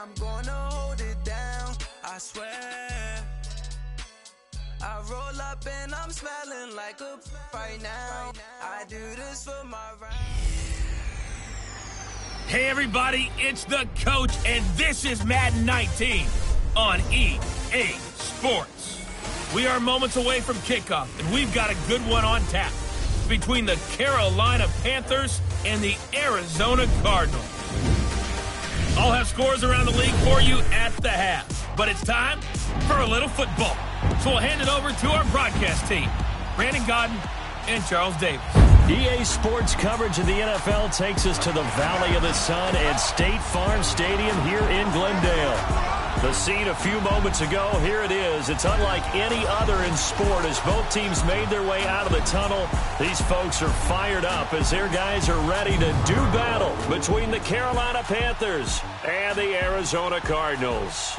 I'm gonna hold it down, I swear. I roll up and I'm smelling like a right now. I do this for my right. Hey everybody, it's the coach, and this is Madden 19 on EA Sports. We are moments away from kickoff, and we've got a good one on tap between the Carolina Panthers and the Arizona Cardinals. I'll have scores around the league for you at the half, but it's time for a little football. So we'll hand it over to our broadcast team, Brandon Godden and Charles Davis. EA Sports coverage of the NFL takes us to the Valley of the Sun at State Farm Stadium here in Glendale. The scene a few moments ago, here it is. It's unlike any other in sport as both teams made their way out of the tunnel. These folks are fired up as their guys are ready to do battle between the Carolina Panthers and the Arizona Cardinals.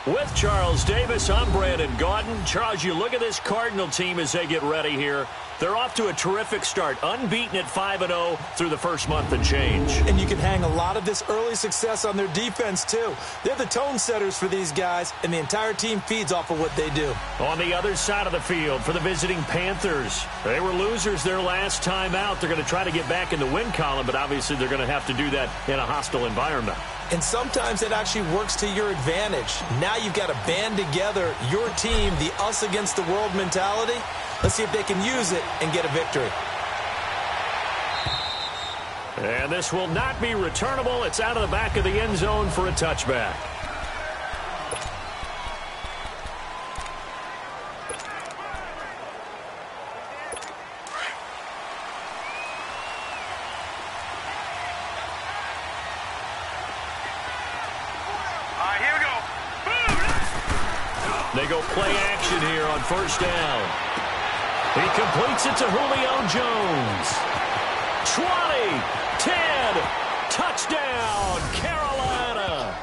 With Charles Davis, I'm Brandon Godden. Charles, you look at this Cardinal team as they get ready here. They're off to a terrific start, unbeaten at 5-0 through the first month and change. And you can hang a lot of this early success on their defense, too. They're the tone setters for these guys, and the entire team feeds off of what they do. On the other side of the field for the visiting Panthers, they were losers their last time out. They're going to try to get back in the win column, but obviously they're going to have to do that in a hostile environment. And sometimes it actually works to your advantage. Now you've got to band together your team, the us against the world mentality. Let's see if they can use it and get a victory. And this will not be returnable. It's out of the back of the end zone for a touchback. Here we go. They go play action here on first down. He completes it to Julio Jones. 20, 10, touchdown, Carolina.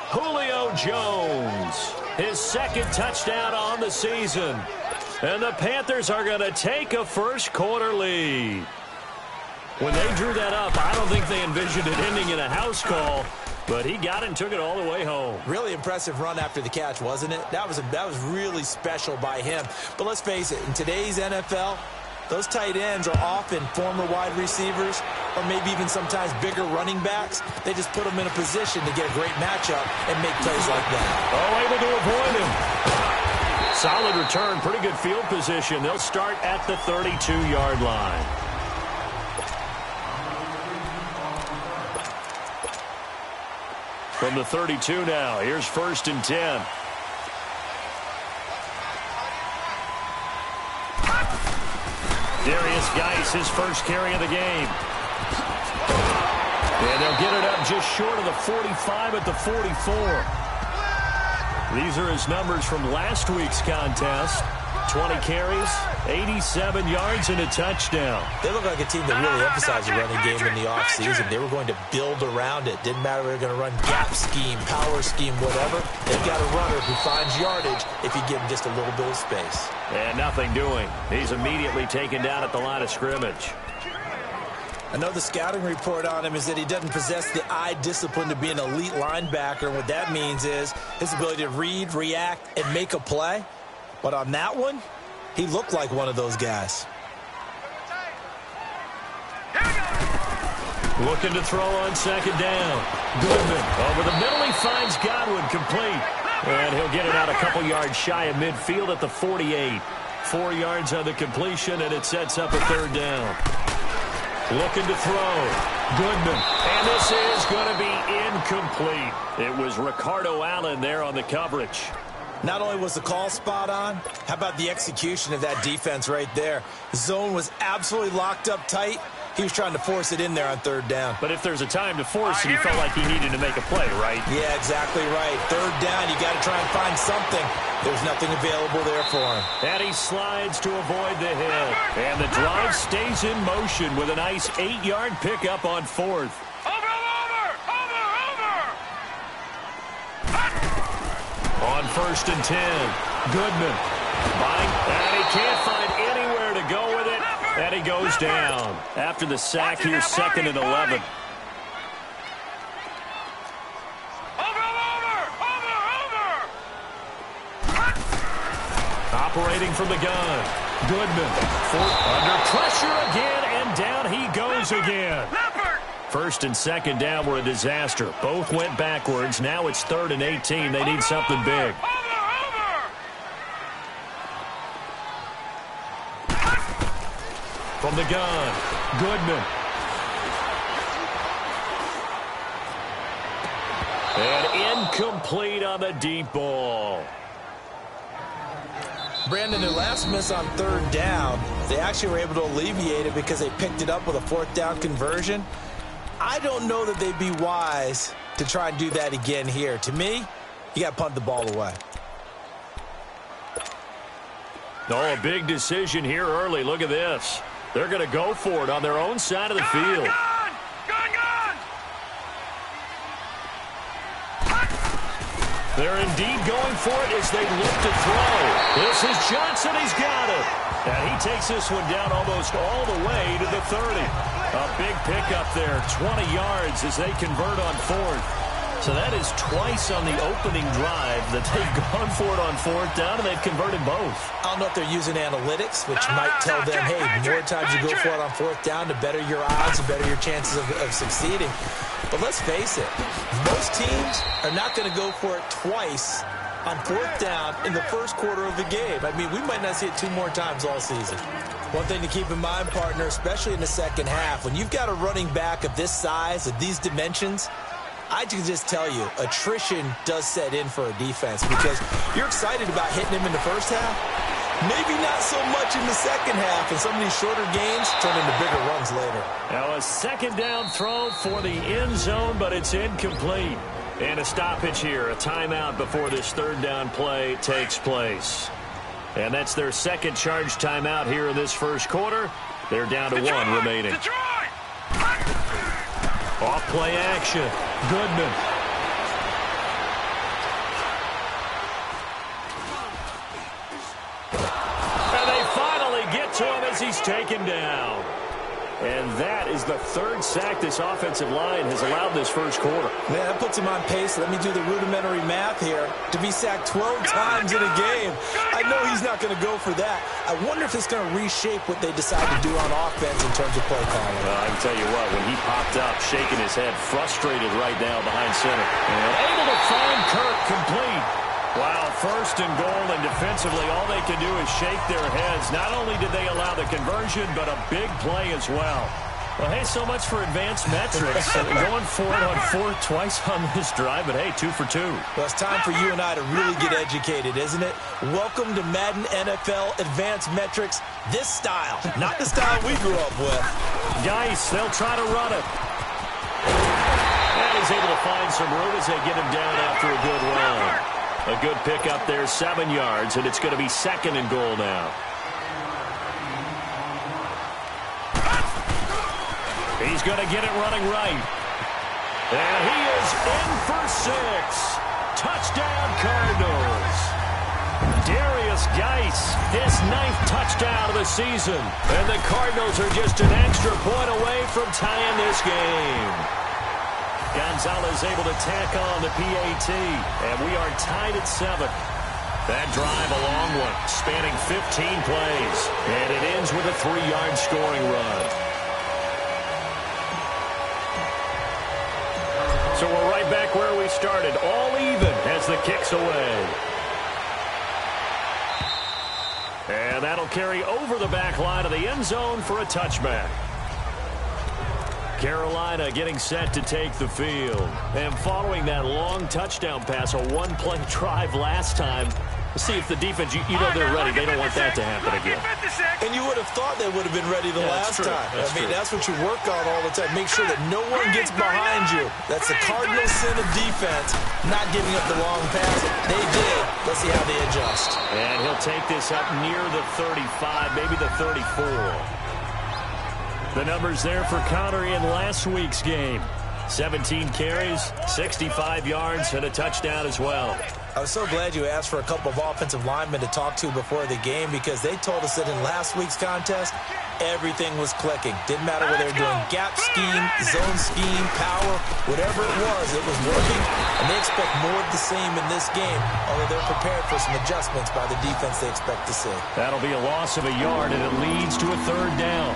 Julio Jones, his second touchdown on the season. And the Panthers are going to take a first quarter lead. When they drew that up, I don't think they envisioned it ending in a house call. But he got it and took it all the way home. Really impressive run after the catch, wasn't it? That was really special by him. But let's face it, in today's NFL, those tight ends are often former wide receivers or maybe even sometimes bigger running backs. They just put them in a position to get a great matchup and make plays like that. Oh, able to avoid him. Solid return, pretty good field position. They'll start at the 32-yard line. From the 32 now, here's first and 10. Darius Geis, his first carry of the game. And they'll get it up just short of the 45 at the 44. These are his numbers from last week's contest. 20 carries, 87 yards, and a touchdown. They look like a team that really emphasized the running game in the offseason. They were going to build around it. Didn't matter if they were going to run gap scheme, power scheme, whatever. They've got a runner who finds yardage if you give him just a little bit of space. And nothing doing. He's immediately taken down at the line of scrimmage. I know the scouting report on him is that he doesn't possess the eye discipline to be an elite linebacker. And what that means is his ability to read, react, and make a play. But on that one, he looked like one of those guys. Looking to throw on second down. Goodman over the middle. He finds Godwin complete. And he'll get it out a couple yards shy of midfield at the 48. 4 yards on the completion, and it sets up a third down. Looking to throw. Goodman. And this is going to be incomplete. It was Ricardo Allen there on the coverage. Not only was the call spot on, how about the execution of that defense right there? The zone was absolutely locked up tight. He was trying to force it in there on third down. But if there's a time to force it, he felt like he needed to make a play, right? Yeah, exactly right. Third down, you got to try and find something. There's nothing available there for him. And he slides to avoid the hit. And the drive stays in motion with a nice 8-yard pickup on fourth. On first and 10, Goodman. And he can't find anywhere to go with it. And he goes down. After the sack, here's second and 11. operating from the gun. Goodman under pressure again, and down he goes again. First and second down were a disaster. Both went backwards. Now it's 3rd and 18. They need something big. From the gun, Goodman. And incomplete on the deep ball. Brandon, their last miss on 3rd down, they actually were able to alleviate it because they picked it up with a 4th down conversion. I don't know that they'd be wise to try and do that again here. To me, you got to punt the ball away. Oh, a big decision here early. Look at this. They're going to go for it on their own side of the field. They're indeed going for it as they look to throw. This is Johnson. He's got it. And he takes this one down almost all the way to the 30. A big pickup there, 20 yards as they convert on 4th. So that is twice on the opening drive that they've gone for it on 4th down, and they've converted both. I don't know if they're using analytics, which might tell them, hey, the more times you go for it on 4th down, the better your odds, the better your chances of succeeding. But let's face it, most teams are not going to go for it twice on 4th down in the first quarter of the game. I mean, we might not see it 2 more times all season. One thing to keep in mind, partner, especially in the second half, when you've got a running back of this size, of these dimensions, I can just tell you, attrition does set in for a defense because you're excited about hitting him in the first half. Maybe not so much in the second half, and some of these shorter gains turn into bigger runs later. Now a 2nd down throw for the end zone, but it's incomplete. And a stoppage here, a timeout before this 3rd down play takes place. And that's their 2nd charge timeout here in this first quarter. They're down to 1 remaining. Off play action. Goodman. And they finally get to him as he's taken down. And that is the 3rd sack this offensive line has allowed this first quarter. Man, that puts him on pace. Let me do the rudimentary math here. To be sacked 12 times in a game, I know he's not going to go for that. I wonder if it's going to reshape what they decide to do on offense in terms of play calling. I can tell you what, when he popped up, shaking his head, frustrated right now behind center. And able to find Kirk complete. Wow, 1st and goal, and defensively, all they can do is shake their heads. Not only did they allow the conversion, but a big play as well. Well, hey, so much for advanced metrics. Going for it on 4th twice on this drive, but hey, 2 for 2. Well, it's time for you and I to really get educated, isn't it? Welcome to Madden NFL Advanced Metrics. This style, not the style we grew up with. Geis, they'll try to run it. And he's able to find some room as they get him down after a good run. A good pickup there, 7 yards, and it's going to be 2nd and goal now. He's going to get it running right. And he is in for 6. Touchdown, Cardinals. Darius Geis, his 9th touchdown of the season. And the Cardinals are just an extra point away from tying this game. Gonzalez able to tack on the PAT, and we are tied at 7. That drive, a long one, spanning 15 plays, and it ends with a 3-yard scoring run. So we're right back where we started, all even as the kick's away. And that'll carry over the back line of the end zone for a touchback. Carolina getting set to take the field. And following that long touchdown pass, a 1-play drive last time, let's see if the defense, you know they're ready. They don't want that to happen again. And you would have thought they would have been ready the last time. I mean, that's what you work on all the time. Make sure that no one gets behind you. That's the Cardinals' sin of defense, not giving up the long pass. They did. Let's see how they adjust. And he'll take this up near the 35, maybe the 34. The numbers there for Connor in last week's game. 17 carries, 65 yards, and a touchdown as well. I was so glad you asked for a couple of offensive linemen to talk to before the game because they told us that in last week's contest, everything was clicking. Didn't matter whether they were doing gap scheme, zone scheme, power, whatever it was working. And they expect more of the same in this game, although they're prepared for some adjustments by the defense they expect to see. That'll be a loss of a yard, and it leads to a 3rd down.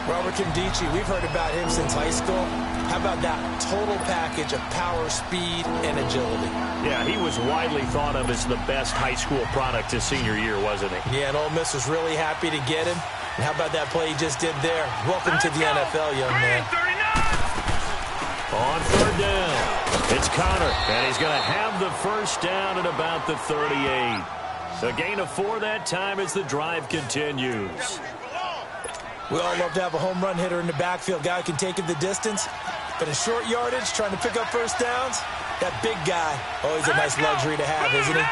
Robert Kimdichie, we've heard about him since high school. How about that total package of power, speed, and agility? Yeah, he was widely thought of as the best high school product his senior year, wasn't he? Yeah, and Ole Miss was really happy to get him. And how about that play he just did there? Welcome to the NFL, young man. On 3rd down, it's Connor, and he's going to have the 1st down at about the 38. A gain of 4 that time as the drive continues. We all love to have a home run hitter in the backfield, guy who can take it the distance. But in short yardage, trying to pick up 1st downs, that big guy, always a nice luxury to have, isn't he?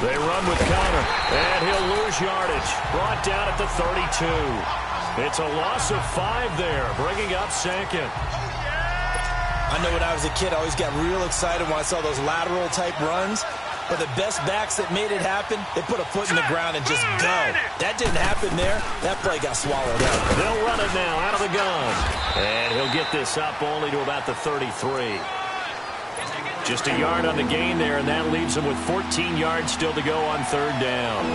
They run with Connor, and he'll lose yardage. Brought down at the 32. It's a loss of 5 there, bringing up 2nd. I know when I was a kid, I always got real excited when I saw those lateral-type runs. But the best backs that made it happen, they put a foot in the ground and just go. That didn't happen there. That play got swallowed up. They'll run it now out of the gun. And he'll get this up only to about the 33. Just a yard on the gain there, and that leaves him with 14 yards still to go on 3rd down.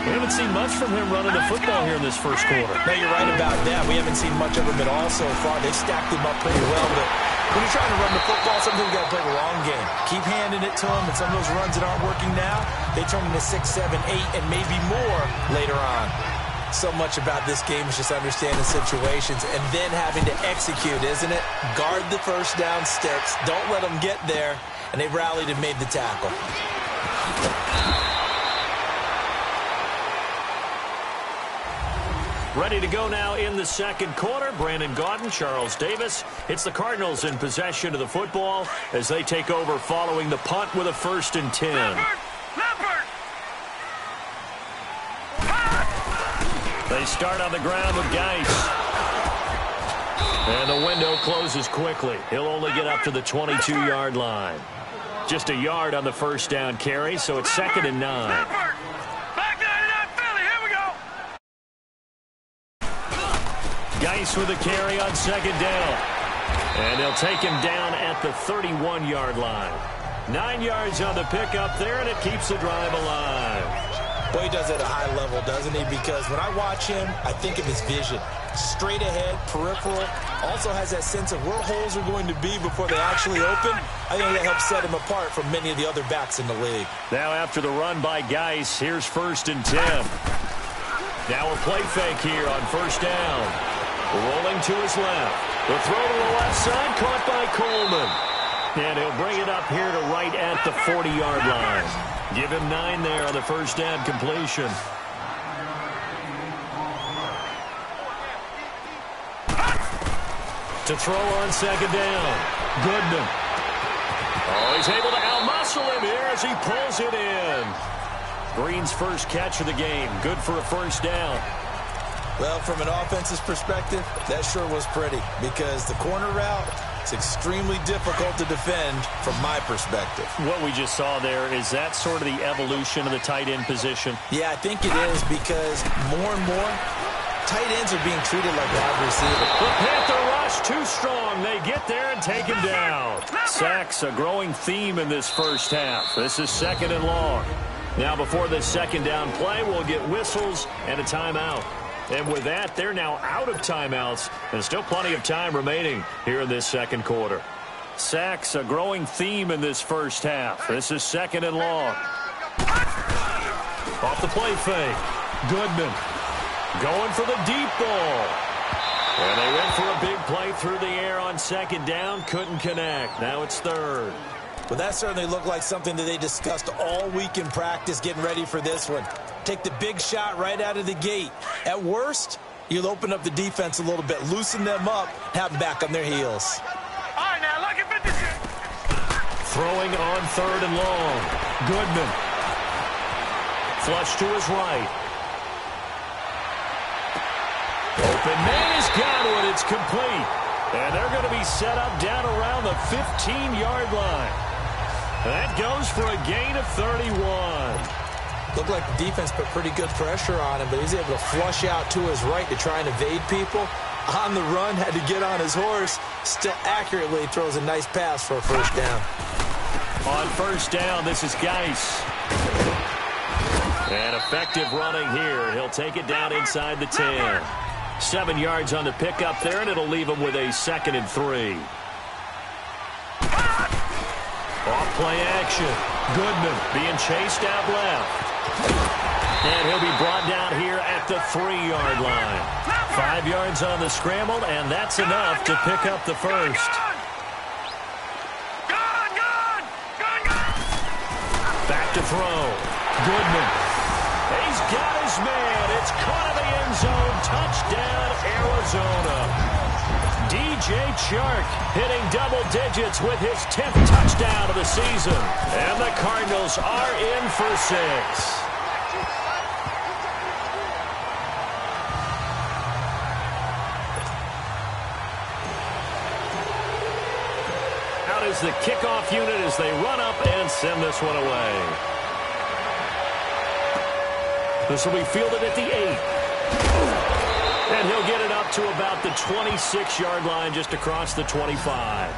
We haven't seen much from him running the football here in this 1st quarter. No, you're right about that. We haven't seen much of him at all so far. They've stacked him up pretty well, but when you're trying to run the football, sometimes you got to play the long game. Keep handing it to him, and some of those runs that aren't working now, they turn into 6, 7, 8, and maybe more later on. So much about this game is just understanding situations and then having to execute, isn't it? Guard the 1st down sticks. Don't let them get there, and they rallied and made the tackle. Ready to go now in the 2nd quarter. Brandon Gaudin, Charles Davis. It's the Cardinals in possession of the football as they take over following the punt with a 1st and 10. They start on the ground with Geis. And the window closes quickly. He'll only get up to the 22-yard line. Just a yard on the 1st down carry, so it's 2nd and 9. Geis with a carry on 2nd down. And they'll take him down at the 31-yard line. 9 yards on the pickup there, and it keeps the drive alive. Boy, he does it at a high level, doesn't he? Because when I watch him, I think of his vision. Straight ahead, peripheral. Also has that sense of where holes are going to be before they actually open. I think that helps set him apart from many of the other backs in the league. Now after the run by Geis, here's 1st and 10. Now a play fake here on 1st down. Rolling to his left. The throw to the left side, caught by Coleman. And he'll bring it up here to right at the 40-yard line. Give him 9 there on the 1st down completion. To throw on 2nd down. Goodman. Oh, he's able to out-muscle him here as he pulls it in. Green's 1st catch of the game. Good for a 1st down. Well, from an offense's perspective, that sure was pretty because the corner route is extremely difficult to defend from my perspective. What we just saw there, is that sort of the evolution of the tight end position? Yeah, I think it is because more and more, tight ends are being treated like wide receivers. The Panther rush too strong. They get there and take him down. Sacks, a growing theme in this 1st half. This is 2nd and long. Now before this 2nd down play, we'll get whistles and a timeout. And with that, they're now out of timeouts, and still plenty of time remaining here in this 2nd quarter. Sacks, a growing theme in this 1st half. This is 2nd and long. Off the play fake. Goodman going for the deep ball. And they went for a big play through the air on 2nd down. Couldn't connect. Now it's 3rd. Well, that certainly looked like something that they discussed all week in practice getting ready for this one. Take the big shot right out of the gate. At worst, you'll open up the defense a little bit, loosen them up, have them back on their heels. All right, now, look at this. Throwing on 3rd and long. Goodman. Flush to his right. Open man has got it. It's complete. And they're going to be set up down around the 15-yard line. That goes for a gain of 31. Looked like the defense put pretty good pressure on him, but he's able to flush out to his right to try and evade people. On the run, had to get on his horse. Still accurately throws a nice pass for a first down. On first down, this is Geis. And effective running here. He'll take it down inside the 10. 7 yards on the pickup there, and it'll leave him with a 2nd and 3. Off play action. Goodman being chased out left. And he'll be brought down here at the 3-yard line. 5 yards on the scramble, and that's enough to pick up the first. Back to throw. Goodman. He's got his man. It's caught in the end zone. Touchdown, Arizona. DJ Chark hitting double digits with his 10th touchdown of the season. And the Cardinals are in for 6. Out is the kickoff unit as they run up and send this one away. This will be fielded at the 8. And he'll get it up to about the 26-yard line, just across the 25.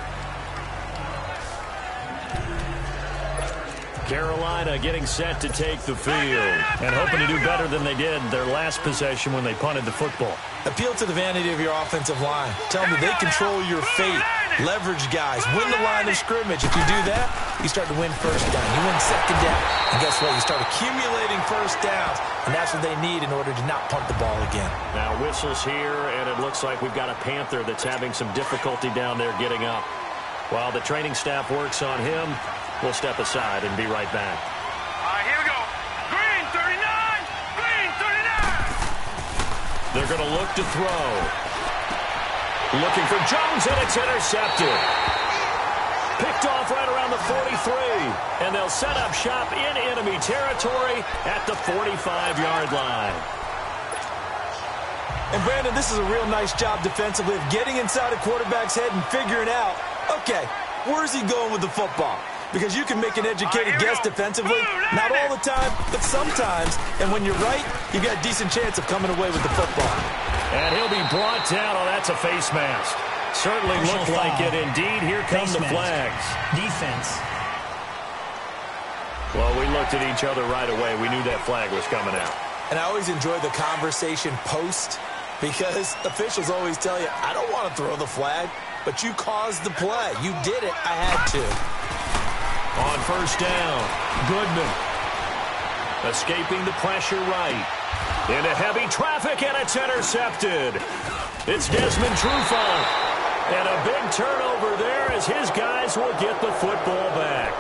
Carolina getting set to take the field and hoping to do better than they did their last possession when they punted the football. Appeal to the vanity of your offensive line. Tell them they control your fate. Leverage guys. Win the line of scrimmage. If you do that, you start to win first down. You win second down. And guess what? You start accumulating first downs. And that's what they need in order to not punt the ball again. Now whistles here, and it looks like we've got a Panther that's having some difficulty down there getting up. While the training staff works on him, we'll step aside and be right back. All right, here we go. Green 39. Green 39. They're going to look to throw. Looking for Jones, and it's intercepted. Picked off right around the 43. And they'll set up shop in enemy territory at the 45-yard line. And, Brandon, this is a real nice job defensively of getting inside a quarterback's head and figuring out, okay, where's he going with the football? Because you can make an educated guess defensively, not all the time, but sometimes. And when you're right, you've got a decent chance of coming away with the football. And he'll be brought down. Oh, that's a face mask. Certainly looked like it. Indeed, here come the flags. Defense. Well, we looked at each other right away. We knew that flag was coming out. And I always enjoy the conversation post because officials always tell you, I don't want to throw the flag, but you caused the play. You did it. I had to. On first down, Goodman escaping the pressure right. Into heavy traffic, and it's intercepted. It's Desmond Trufant. And a big turnover there as his guys will get the football back.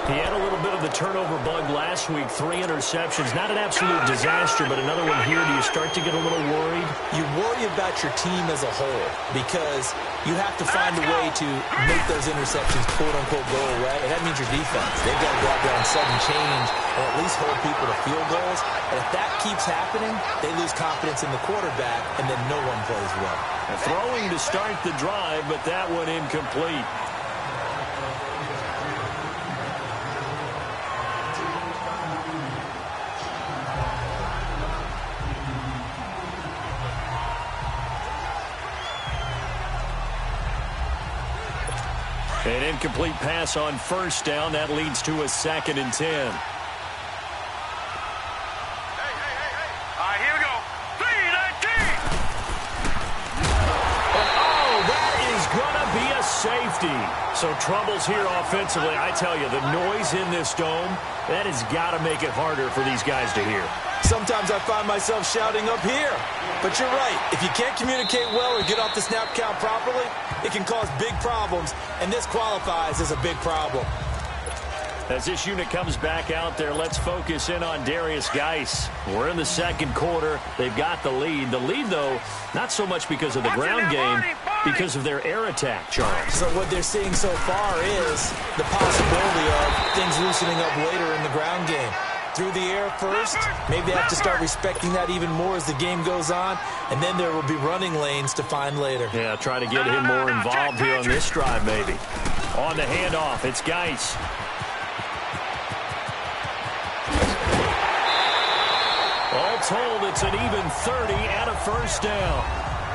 He had a little bit of the turnover bug last week, 3 interceptions. Not an absolute disaster, but another one here. Do you start to get a little worried? You worry about your team as a whole because you have to find a way to make those interceptions, quote-unquote, go away. And that means your defense. They've got to go out there and sudden change and at least hold people to field goals. And if that keeps happening, they lose confidence in the quarterback, and then no one plays well. Throwing to start the drive, but that one incomplete. An incomplete pass on first down. That leads to a 2nd and 10. Hey. All right, here we go. 3-19. Oh, that is going to be a safety. So troubles here offensively. I tell you, the noise in this dome, that has got to make it harder for these guys to hear. Sometimes I find myself shouting up here. But you're right. If you can't communicate well or get off the snap count properly, it can cause big problems, and this qualifies as a big problem. As this unit comes back out there, let's focus in on Darius Geis. We're in the second quarter. They've got the lead. The lead, though, not so much because of the ground game, because of their air attack, Charles. So what they're seeing so far is the possibility of things loosening up later in the ground game. Through the air first, maybe they have to start respecting that even more as the game goes on, and then there will be running lanes to find later. Yeah, try to get him more involved here on this drive, maybe. On the handoff, it's Geis. told it's an even 30 and a first down.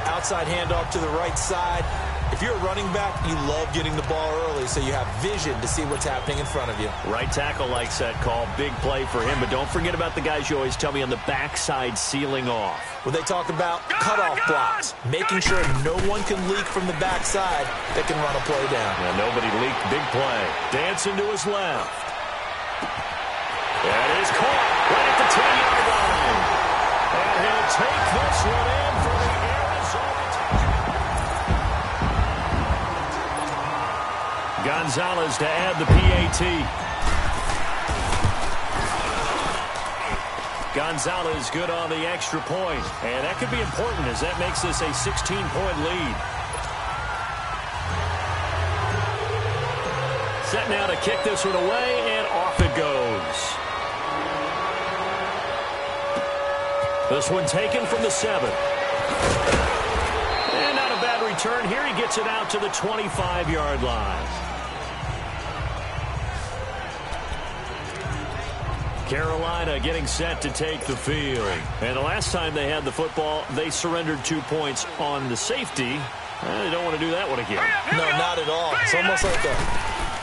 Outside handoff to the right side. If you're a running back, you love getting the ball early so you have vision to see what's happening in front of you. Right tackle likes that call. Big play for him. But don't forget about the guys you always tell me on the backside sealing off. Well, they talk about cutoff blocks, making sure no one can leak from the backside that can run a play down. Yeah, nobody leaked. Big play. Dancing to his left. That is caught right at the 10-yard line. And he'll take this one in for the Arizona touchdown. Gonzalez to add the PAT. Gonzalez good on the extra point. And that could be important as that makes this a 16-point lead. Set now to kick this one away, and off it goes. This one taken from the 7. And not a bad return here. He gets it out to the 25-yard line. Carolina getting set to take the field. And the last time they had the football, they surrendered 2 points on the safety. They don't want to do that one again. No, not at all. It's almost like a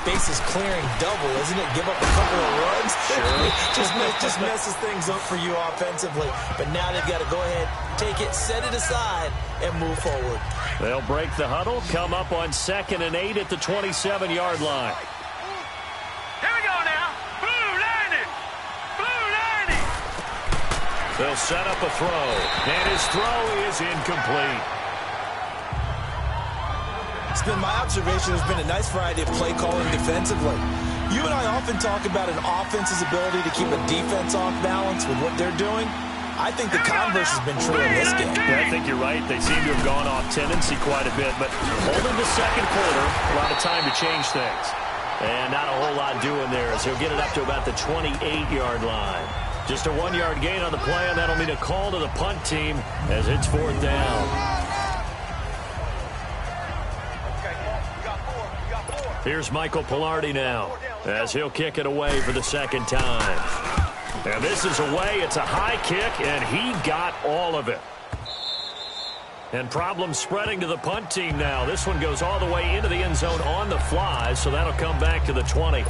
bases clearing double, isn't it? Give up a couple of runs. Sure. just messes things up for you offensively. But now they've got to go ahead, take it, set it aside, and move forward. They'll break the huddle, come up on 2nd and 8 at the 27-yard line. Here we go now. Blue 90. Blue 90. They'll set up a throw, and his throw is incomplete. It's been my observation there's been a nice variety of play calling defensively. You and I often talk about an offense's ability to keep a defense off balance with what they're doing. I think the converse has been true in this game. Yeah, I think you're right. They seem to have gone off tendency quite a bit, but holding the second quarter, a lot of time to change things. And not a whole lot doing there as he'll get it up to about the 28-yard line. Just a 1-yard gain on the play, and that'll mean a call to the punt team as it's 4th down. Here's Michael Pilardi now as he'll kick it away for the 2nd time. And this is away. It's a high kick, and he got all of it. And problems spreading to the punt team now. This one goes all the way into the end zone on the fly, so that'll come back to the 20.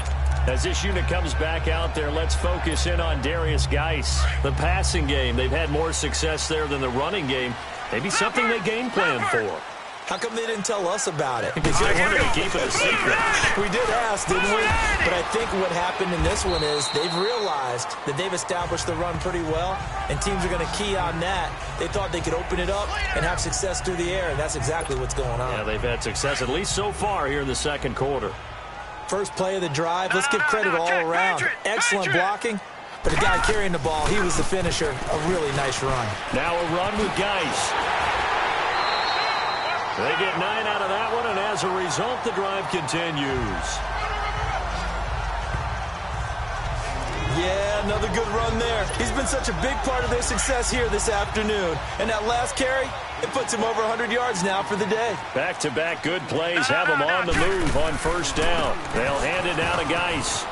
As this unit comes back out there, let's focus in on Darius Geis. The passing game, they've had more success there than the running game. Maybe something they game plan for. How come they didn't tell us about it? Because they wanted to keep it a secret. We did ask, didn't we? But I think what happened in this one is they've realized that they've established the run pretty well, and teams are going to key on that. They thought they could open it up and have success through the air, and that's exactly what's going on. Yeah, they've had success, at least so far here in the second quarter. First play of the drive, let's give credit all around. Excellent blocking, but the guy carrying the ball, he was the finisher. A really nice run. Now a run with Geis. They get 9 out of that one, and as a result, the drive continues. Yeah, another good run there. He's been such a big part of their success here this afternoon. And that last carry, it puts him over 100 yards now for the day. Back-to-back good plays have him on the move on 1st down. They'll hand it now to Geis.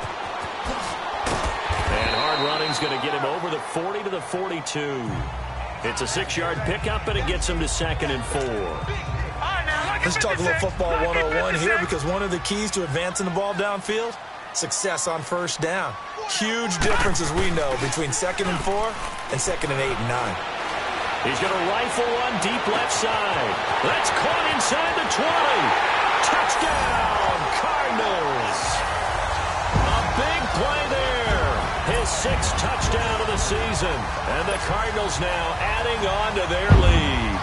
And hard running's going to get him over the 40 to the 42. It's a 6-yard pickup, and it gets him to 2nd and 4. Let's talk a little football 101 here, because one of the keys to advancing the ball downfield, success on 1st down. Huge difference, as we know, between 2nd and 4 and 2nd and 8 and 9. He's going to rifle one deep left side. That's caught inside the 20. Touchdown, Cardinals. A big play there. His 6th touchdown of the season. And the Cardinals now adding on to their lead.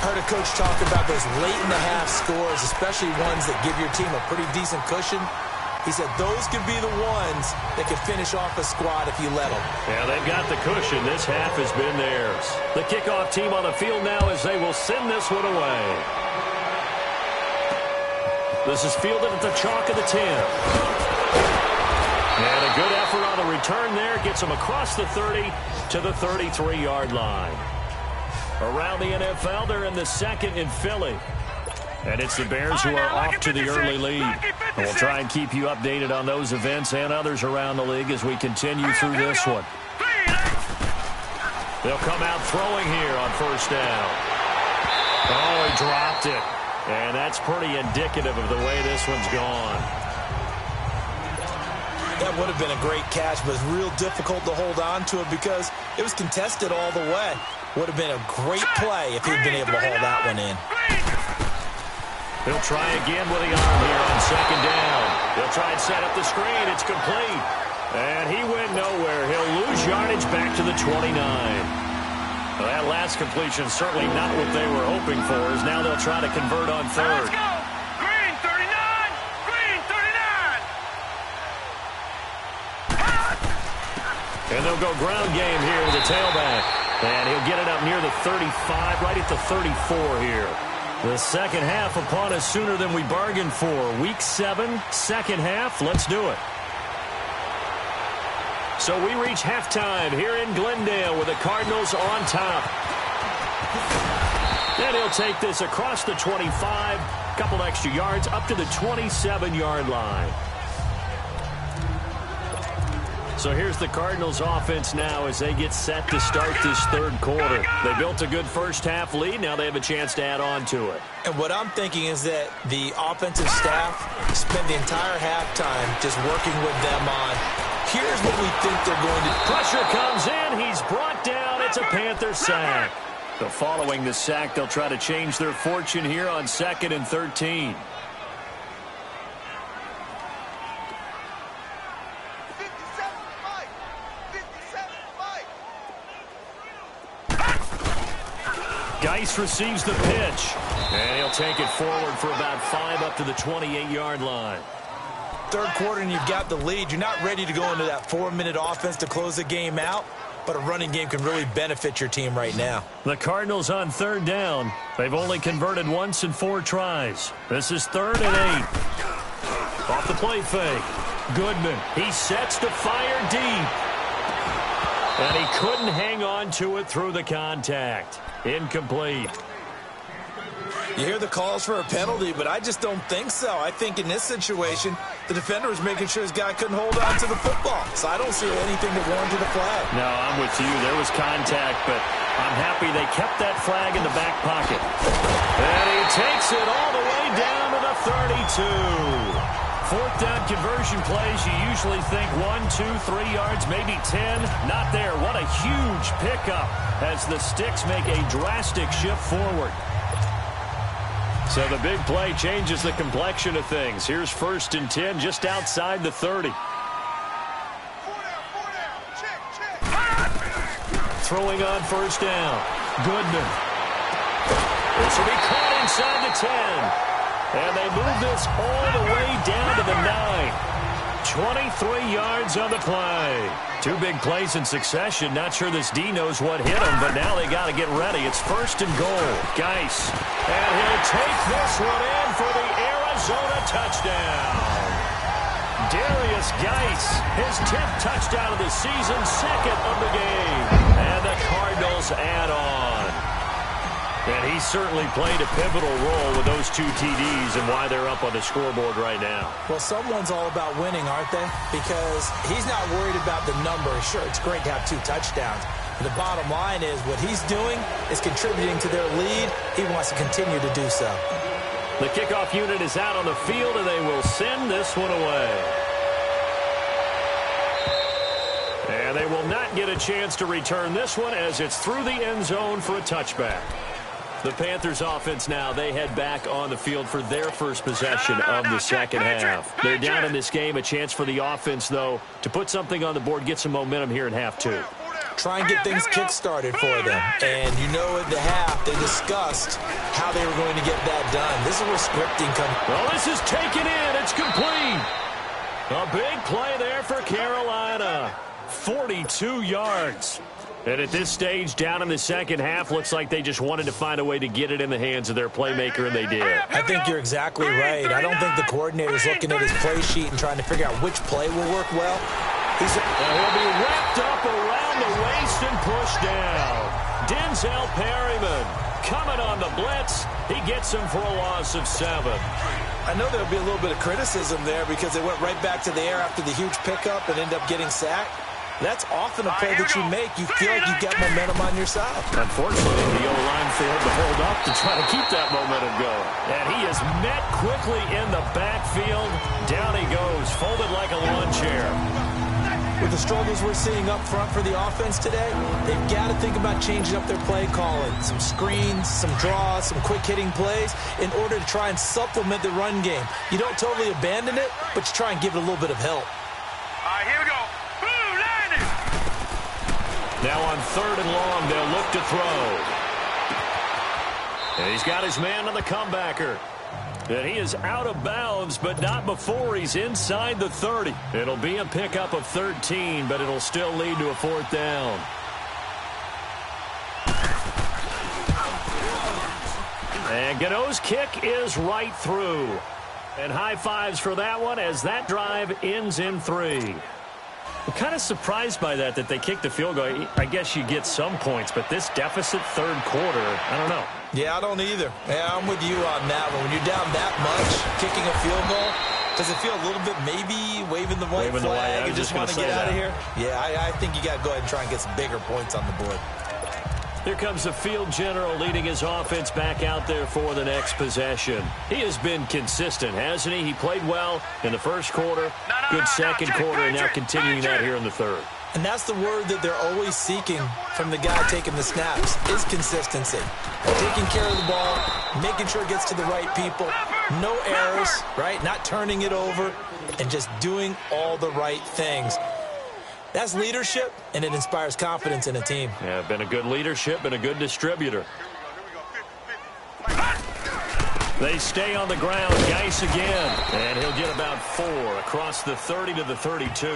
Heard a coach talk about those late-in-the-half scores, especially ones that give your team a pretty decent cushion. He said those could be the ones that could finish off a squad if you let them. Yeah, they've got the cushion. This half has been theirs. The kickoff team on the field now as they will send this one away. This is fielded at the chalk of the 10. And a good effort on the return there gets them across the 30 to the 33-yard line. Around the NFL, they're in the 2nd in Philly. And it's the Bears who are off to the early lead. And we'll try and keep you updated on those events and others around the league as we continue through this one. They'll come out throwing here on first down. Oh, he dropped it. And that's pretty indicative of the way this one's gone. That would have been a great catch, but it's real difficult to hold on to it because it was contested all the way. Would have been a great play if he'd been able to hold that one in. He'll try again with the arm here on second down. He'll try and set up the screen. It's complete. And he went nowhere. He'll lose yardage back to the 29. Well, that last completion certainly not what they were hoping for, as now they'll try to convert on third. Let's go! Green 39! Green 39! And they'll go ground game here with the tailback. And he'll get it up near the 35, right at the 34 here. The second half upon us sooner than we bargained for. Week 7, second half. Let's do it. So we reach halftime here in Glendale with the Cardinals on top. And he'll take this across the 25, a couple extra yards, up to the 27-yard line. So here's the Cardinals offense now as they get set to start this third quarter. They built a good first-half lead. Now they have a chance to add on to it. And what I'm thinking is that the offensive staff spend the entire halftime just working with them on, here's what we think they're going to do. Pressure comes in. He's brought down. It's a Panther sack. So following the sack, they'll try to change their fortune here on 2nd and 13. Geis receives the pitch, and he'll take it forward for about 5 up to the 28-yard line. Third quarter and you've got the lead. You're not ready to go into that 4-minute offense to close the game out, but a running game can really benefit your team right now. The Cardinals on third down. They've only converted once in 4 tries. This is 3rd and 8. Off the play fake. Goodman. He sets to fire deep. And he couldn't hang on to it through the contact. Incomplete. You hear the calls for a penalty, but I just don't think so. I think in this situation, the defender was making sure his guy couldn't hold on to the football. So I don't see anything that warranted a flag. No, I'm with you. There was contact, but I'm happy they kept that flag in the back pocket. And he takes it all the way down to the 32. 4th down conversion plays, you usually think 1, 2, 3 yards, maybe 10. Not there. What a huge pickup as the Sticks make a drastic shift forward. So the big play changes the complexion of things. Here's 1st and 10 just outside the 30. Throwing on 1st down. Goodman. This will be caught inside the 10. And they move this all the way down to the 9. 23 yards on the play. 2 big plays in succession. Not sure this D knows what hit him, but now they got to get ready. It's 1st and goal. Geis. And he'll take this one in for the Arizona touchdown. Darius Geis, his 10th touchdown of the season, 2nd of the game. And the Cardinals add on. And he certainly played a pivotal role with those 2 TDs and why they're up on the scoreboard right now. Well, someone's all about winning, aren't they? Because he's not worried about the number. Sure, it's great to have 2 touchdowns. But the bottom line is what he's doing is contributing to their lead. He wants to continue to do so. The kickoff unit is out on the field, and they will send this one away. And they will not get a chance to return this one as it's through the end zone for a touchback. The Panthers offense now, they head back on the field for their first possession of the second half. They're down in this game. A chance for the offense, though, to put something on the board, get some momentum here in half 2. Try and get things kick-started for them. And you know at the half, they discussed how they were going to get that done. This is where scripting comes. Well, this is taken in. It's complete. A big play there for Carolina. 42 yards. And at this stage, down in the second half, looks like they just wanted to find a way to get it in the hands of their playmaker, and they did. I think you're exactly right. I don't think the coordinator's looking at his play sheet and trying to figure out which play will work well. He'll be wrapped up around the waist and pushed down. Denzel Perryman coming on the blitz. He gets him for a loss of 7. I know there'll be a little bit of criticism there because they went right back to the air after the huge pickup and ended up getting sacked. That's often a play that you make. You feel like you got momentum on your side. Unfortunately, the O-line failed to hold up to try to keep that momentum going. And he is met quickly in the backfield. Down he goes, folded like a lawn chair. With the struggles we're seeing up front for the offense today, they've got to think about changing up their play calling. Some screens, some draws, some quick-hitting plays in order to try and supplement the run game. You don't totally abandon it, but you try and give it a little bit of help. All right, here we go. Boom, landing. Now on 3rd and long, they'll look to throw. And he's got his man on the comebacker. And he is out of bounds, but not before he's inside the 30. It'll be a pickup of 13, but it'll still lead to a 4th down. And Gano's kick is right through. And high fives for that one as that drive ends in 3. I'm kind of surprised by that they kicked the field goal. I guess you get some points, but this deficit 3rd quarter, I don't know. Yeah, I don't either. Yeah, I'm with you on that one. When you're down that much, kicking a field goal, does it feel a little bit maybe waving the white flag and just want to get out of here? Yeah, I think you got to go ahead and try and get some bigger points on the board. Here comes the field general leading his offense back out there for the next possession. He has been consistent, hasn't he? He played well in the 1st quarter, good 2nd quarter, and now continuing that here in the 3rd. And that's the word that they're always seeking from the guy taking the snaps, is consistency. Taking care of the ball, making sure it gets to the right people, no errors, right? Not turning it over, and just doing all the right things. That's leadership, and it inspires confidence in a team. Yeah, been a good leadership and a good distributor. They stay on the ground. Geis again. And he'll get about 4 across the 30 to the 32.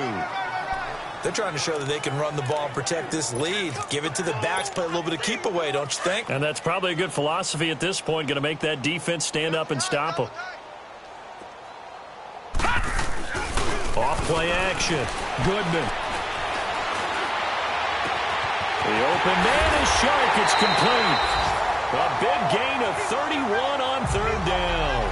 They're trying to show that they can run the ball and protect this lead. Give it to the backs, play a little bit of keep away, don't you think? And that's probably a good philosophy at this point. Going to make that defense stand up and stop them. Off play action. Goodman. The open man is sharp. It's complete. A big gain of 31 on 3rd down.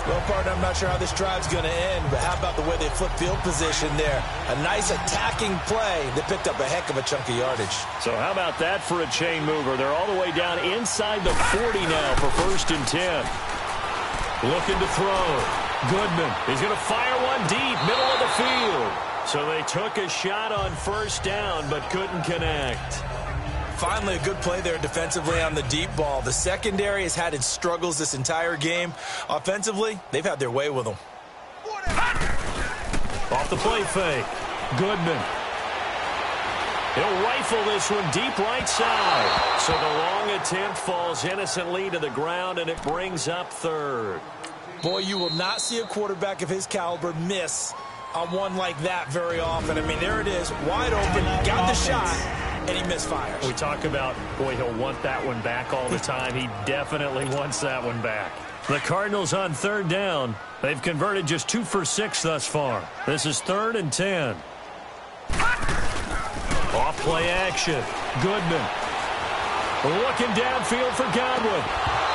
Well, partner, I'm not sure how this drive's going to end, but how about the way they flip field position there? A nice attacking play that picked up a heck of a chunk of yardage. So how about that for a chain mover? They're all the way down inside the 40 now for 1st and 10. Looking to throw. Goodman. He's going to fire one deep, middle of the field. So they took a shot on 1st down, but couldn't connect. Finally, a good play there defensively on the deep ball. The secondary has had its struggles this entire game. Offensively, they've had their way with them. Off the play fake. Goodman. He'll rifle this one deep right side. So the long attempt falls innocently to the ground, and it brings up 3rd. Boy, you will not see a quarterback of his caliber miss on one like that very often. I mean, there it is, wide open, got the shot, and he misfires. We talk about, boy, he'll want that one back all the time. He definitely wants that one back. The Cardinals on 3rd down. They've converted just 2 for 6 thus far. This is 3rd and 10. Off play action. Goodman. Looking downfield for Godwin.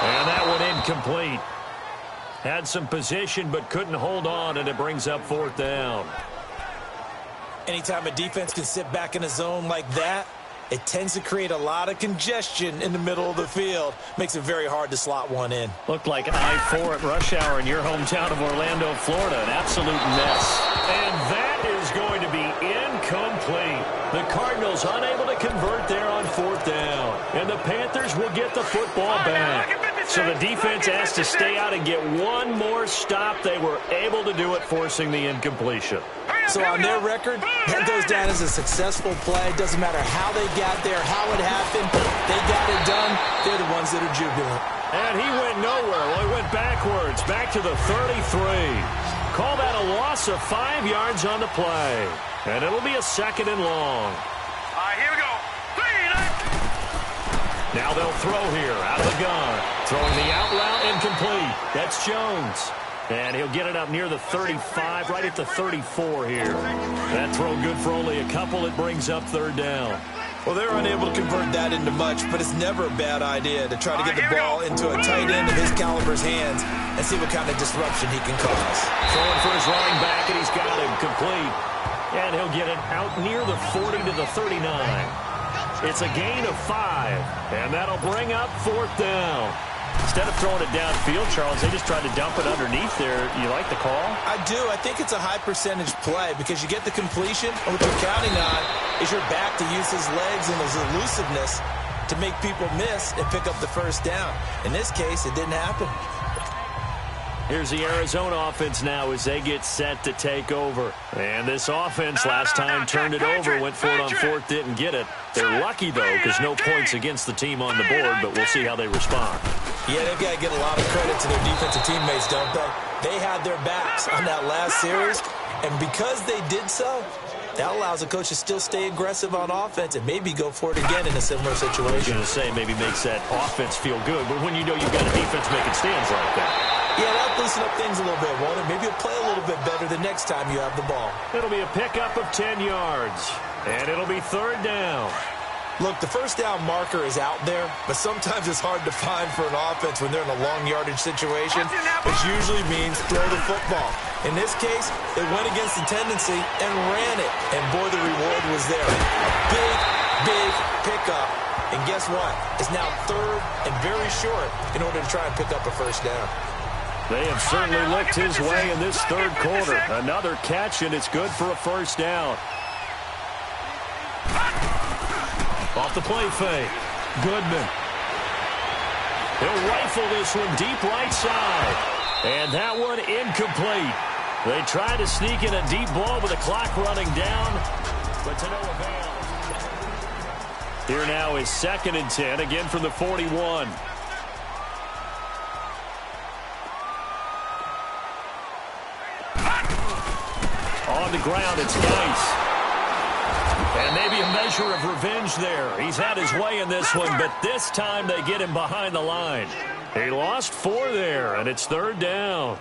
And that one incomplete. Had some position but couldn't hold on, and it brings up 4th down. Anytime a defense can sit back in a zone like that, it tends to create a lot of congestion in the middle of the field. Makes it very hard to slot one in. Looked like I-4 at rush hour in your hometown of Orlando, Florida. An absolute mess. And that is going to be incomplete. The Cardinals unable to convert there on 4th down. And the Panthers will get the football back. So the defense has to stay out and get one more stop. They were able to do it, forcing the incompletion. So on their record, that goes down as a successful play. Doesn't matter how they got there, how it happened. They got it done. They're the ones that are jubilant. And he went nowhere. Well, he went backwards, back to the 33. Call that a loss of 5 yards on the play. And it'll be a 2nd and long. All right, here we go. 3. Now they'll throw here out of the gun. Throwing the out route incomplete. That's Jones. And he'll get it up near the 35, right at the 34 here. That throw good for only a couple. It brings up 3rd down. Well, they're unable to convert that into much, but it's never a bad idea to try to get the ball into a tight end of his caliber's hands and see what kind of disruption he can cause. Throwing for his running back, and he's got him complete. And he'll get it out near the 40 to the 39. It's a gain of 5, and that'll bring up 4th down. Instead of throwing it downfield, Charles, they just tried to dump it underneath there. You like the call? I do. I think it's a high-percentage play because you get the completion, and what you're counting on is your back to use his legs and his elusiveness to make people miss and pick up the first down. In this case, it didn't happen. Here's the Arizona offense now as they get set to take over. And this offense last time turned it over, went for it on 4th, didn't get it. They're lucky, though, because no points against the team on the board, but we'll see how they respond. Yeah, they've got to get a lot of credit to their defensive teammates, don't they? They had their backs on that last series, and because they did so, that allows a coach to still stay aggressive on offense and maybe go for it again in a similar situation. I was going to say maybe makes that offense feel good, but when you know you've got a defense making stands like that. Yeah, that'll loosen up things a little bit, won't it? Maybe you'll play a little bit better the next time you have the ball. It'll be a pickup of 10 yards, and it'll be 3rd down. Look, the first down marker is out there, but sometimes it's hard to find for an offense when they're in a long yardage situation, which usually means throw the football. In this case, they went against the tendency and ran it, and boy, the reward was there. Big, big pickup. And guess what? It's now 3rd and very short in order to try and pick up a first down. They have certainly looked his way in this 3rd quarter. Another catch, and it's good for a first down. Off the play fake. Goodman. He'll rifle this one deep right side. And that one incomplete. They try to sneak in a deep ball with the clock running down, but to no avail. Here now is 2nd and 10, again from the 41. On the ground, it's nice. And maybe a measure of revenge there. He's had his way in this one, but this time they get him behind the line. He lost 4 there, and it's 3rd down.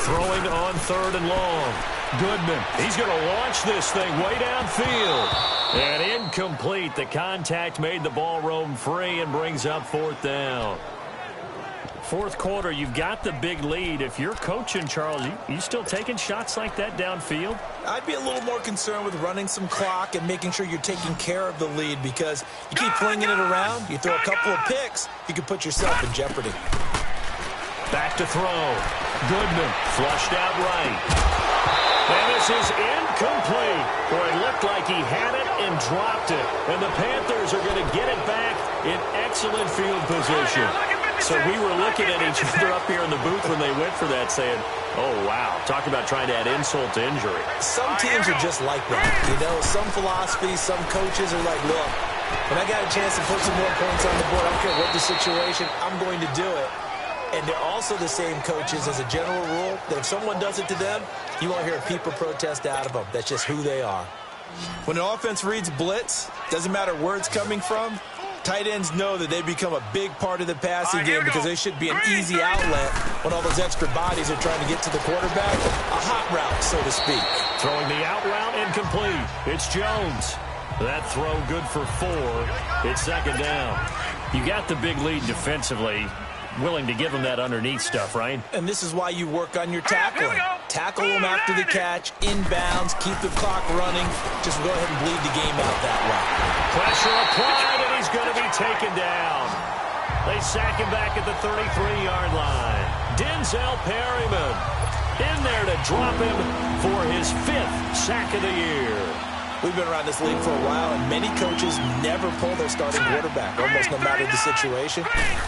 Throwing on 3rd and long. Goodman, he's going to launch this thing way downfield. And incomplete. The contact made the ball roam free and brings up 4th down. 4th quarter, you've got the big lead. If you're coaching, Charles, you still taking shots like that downfield? I'd be a little more concerned with running some clock and making sure you're taking care of the lead because you keep flinging it around, you throw a couple of picks, you can put yourself in jeopardy. Back to throw. Goodman flushed out right. And this is incomplete. Boy, it looked like he had it and dropped it. And the Panthers are going to get it back in excellent field position. So we were looking at each other up here in the booth when they went for that saying, oh, wow, talk about trying to add insult to injury. Some teams are just like that. You know, some philosophies, some coaches are like, look, when I got a chance to put some more points on the board, I don't care what the situation, I'm going to do it. And they're also the same coaches as a general rule that if someone does it to them, you won't hear a peep or protest out of them. That's just who they are. When an offense reads blitz, doesn't matter where it's coming from, tight ends know that they become a big part of the passing game because they should be an easy outlet when all those extra bodies are trying to get to the quarterback. A hot route, so to speak. Throwing the out route incomplete. It's Jones. That throw good for 4. It's 2nd down. You got the big lead defensively. Willing to give them that underneath stuff, right? And this is why you work on your tackling. Tackle them after the catch, inbounds, keep the clock running. Just go ahead and bleed the game out that way. Pressure applied, and he's going to be taken down. They sack him back at the 33-yard line. Denzel Perryman in there to drop him for his 5th sack of the year. We've been around this league for a while, and many coaches never pull their starting quarterback, almost no matter the situation.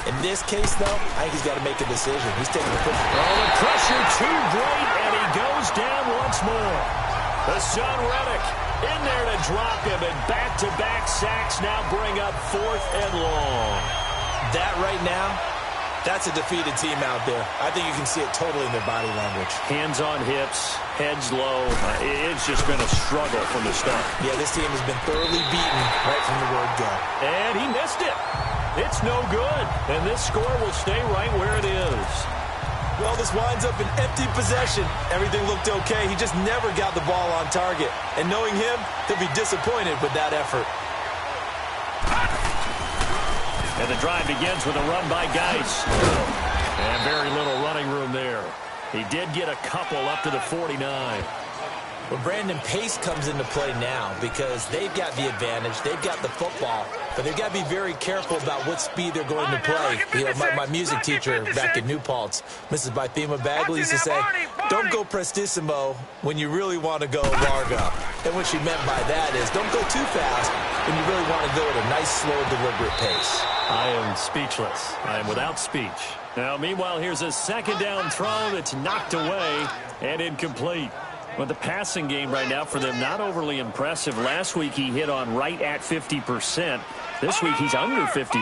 In this case, though, I think he's got to make a decision. He's taking the football. Oh, the pressure too great, and he goes down once more. Hassan Reddick in there to drop him, and back-to-back sacks now bring up 4th and long. That right now, that's a defeated team out there. I think you can see it totally in their body language. Hands on hips, heads low. It's just been a struggle from the start. Yeah, this team has been thoroughly beaten right from the word go. And he missed it. It's no good. And this score will stay right where it is. Well, this winds up an empty possession. Everything looked okay. He just never got the ball on target. And knowing him, he'll be disappointed with that effort. And the drive begins with a run by Geis. And very little running room there. He did get a couple up to the 49. Well, Brandon, pace comes into play now because they've got the advantage. They've got the football, but they've got to be very careful about what speed they're going to play. You know, my music teacher back in New Paltz, Mrs. Bythema Bagley, used to say, don't go prestissimo when you really want to go largo. And what she meant by that is don't go too fast when you really want to go at a nice, slow, deliberate pace. I am speechless. I am without speech. Now, meanwhile, here's a second down throw that's knocked away and incomplete. Well, the passing game right now for them, not overly impressive. Last week he hit on right at 50%. This week he's under 50%.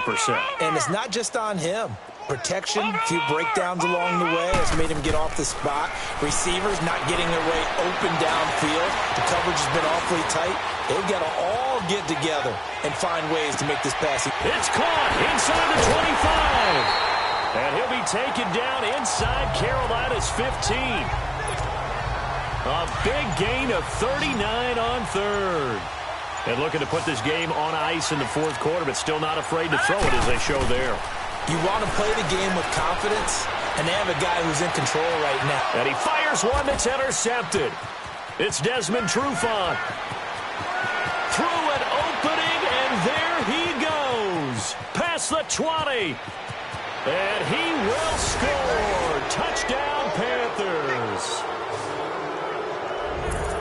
And it's not just on him. Protection, a few breakdowns along the way has made him get off the spot. Receivers not getting their way open downfield. The coverage has been awfully tight. They've got to all get together and find ways to make this pass. It's caught inside the 25. And he'll be taken down inside Carolina's 15. A big gain of 39 on third. And looking to put this game on ice in the fourth quarter, but still not afraid to throw it as they show there. You want to play the game with confidence, and they have a guy who's in control right now. And he fires one that's intercepted. It's Desmond Trufant. Through an opening, and there he goes. Past the 20. And he will score. Touchdown, Panthers.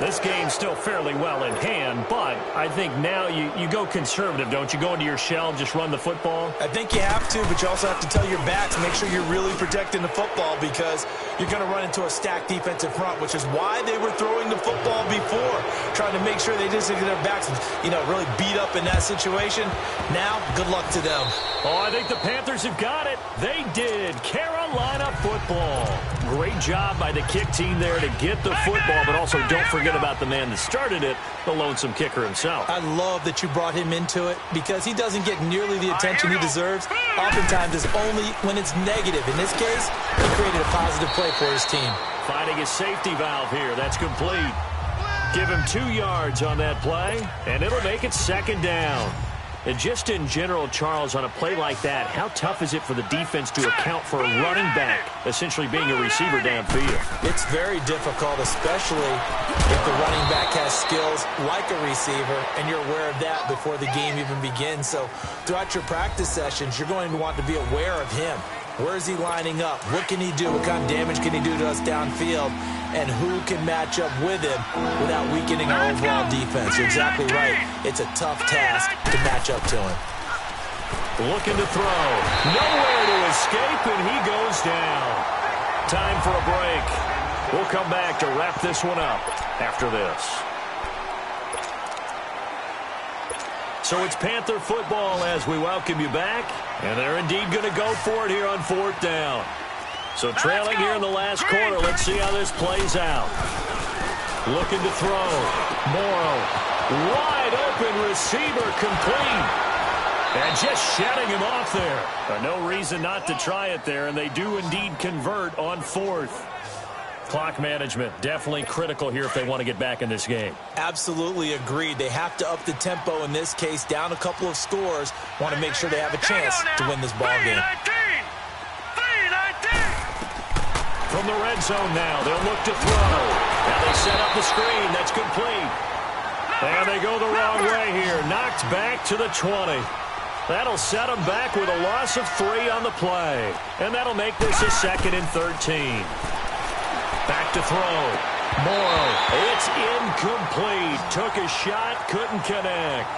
This game's still fairly well in hand, but I think now you go conservative, don't you? Go into your shell, just run the football? I think you have to, but you also have to tell your backs, make sure you're really protecting the football because you're going to run into a stacked defensive front, which is why they were throwing the football before, trying to make sure they just get their backs, really beat up in that situation. Now, good luck to them. Oh, I think the Panthers have got it. They did. Carolina football. Great job by the kick team there to get the football, but also don't forget about the man that started it, the lonesome kicker himself. I love that you brought him into it because he doesn't get nearly the attention he deserves. Oftentimes it's only when it's negative. In this case, he created a positive play for his team. Finding a safety valve here. That's complete. Give him 2 yards on that play, and it'll make it second down. And just in general, Charles, on a play like that, how tough is it for the defense to account for a running back essentially being a receiver downfield? It's very difficult, especially if the running back has skills like a receiver, and you're aware of that before the game even begins. So throughout your practice sessions, you're going to want to be aware of him. Where is he lining up? What can he do? What kind of damage can he do to us downfield? And who can match up with him without weakening our overall defense? You're exactly right. It's a tough task to match up to him. Looking to throw. Nowhere to escape, and he goes down. Time for a break. We'll come back to wrap this one up after this. So it's Panther football as we welcome you back. And they're indeed going to go for it here on fourth down. So trailing here in the last quarter, let's see how this plays out. Looking to throw. Morrow. Wide open receiver complete. And just shutting him off there. No reason not to try it there, and they do indeed convert on fourth. Clock management definitely critical here if they want to get back in this game. Absolutely agreed. They have to up the tempo in this case, down a couple of scores. Want to make sure they have a chance to win this ball game. From the red zone now, they'll look to throw. Now they set up the screen. That's complete. And they go the wrong way here. Knocked back to the 20. That'll set them back with a loss of 3 on the play. And that'll make this a 2nd and 13. Back to throw. Morrow. It's incomplete. Took a shot, couldn't connect.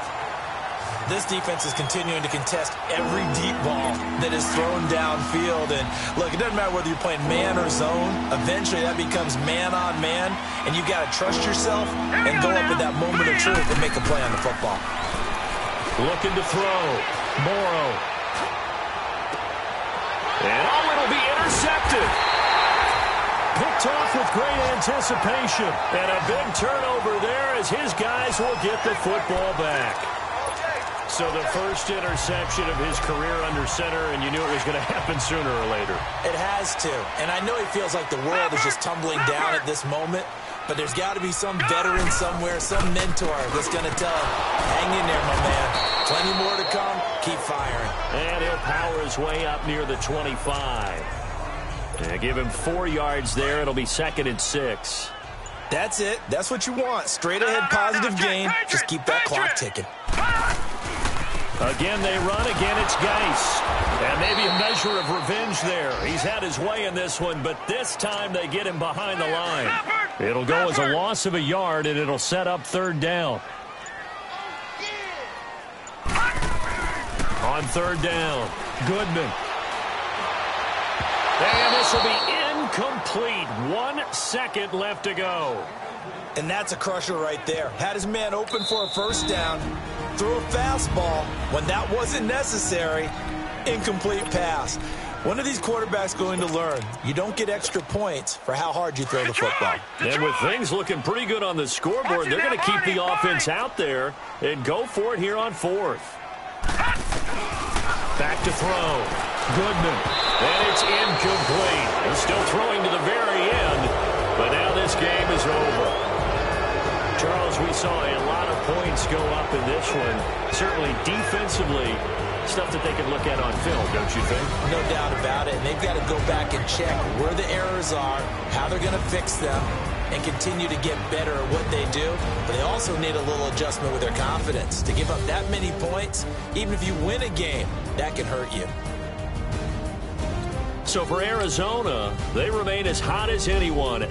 This defense is continuing to contest every deep ball that is thrown downfield. And look, it doesn't matter whether you're playing man or zone. Eventually that becomes man on man. And you've got to trust yourself and go up at that moment of truth and make a play on the football. Looking to throw. Morrow. And it'll be intercepted. Picked off with great anticipation. And a big turnover there as his guys will get the football back. So the first interception of his career under center, and you knew it was going to happen sooner or later. It has to. And I know he feels like the world is just tumbling down at this moment, but there's got to be some veteran somewhere, some mentor that's going to tell him, hang in there, my man. Plenty more to come. Keep firing. And he'll power his way up near the 25. And give him 4 yards there. It'll be 2nd and 6. That's it. That's what you want. Straight ahead positive gain. Just keep that clock ticking. Again, they run. Again, it's Geis. And maybe a measure of revenge there. He's had his way in this one, but this time they get him behind the line. It'll go as a loss of a yard, and it'll set up 3rd down. On 3rd down, Goodman. And this will be incomplete. 1 second left to go. And that's a crusher right there. Had his man open for a 1st down. Threw a fastball when that wasn't necessary. Incomplete pass. When are these quarterbacks going to learn? You don't get extra points for how hard you throw the football. And with things looking pretty good on the scoreboard, they're going to keep the offense out there and go for it here on 4th. Back to throw. Goodman. And it's incomplete. He's still throwing to the very end, but now this game is over. Charles, we saw a lot of points go up in this one. Certainly defensively, stuff that they can look at on film, don't you think? No doubt about it. And they've got to go back and check where the errors are, how they're going to fix them, and continue to get better at what they do. But they also need a little adjustment with their confidence. To give up that many points, even if you win a game, that can hurt you. So for Arizona, they remain as hot as anyone at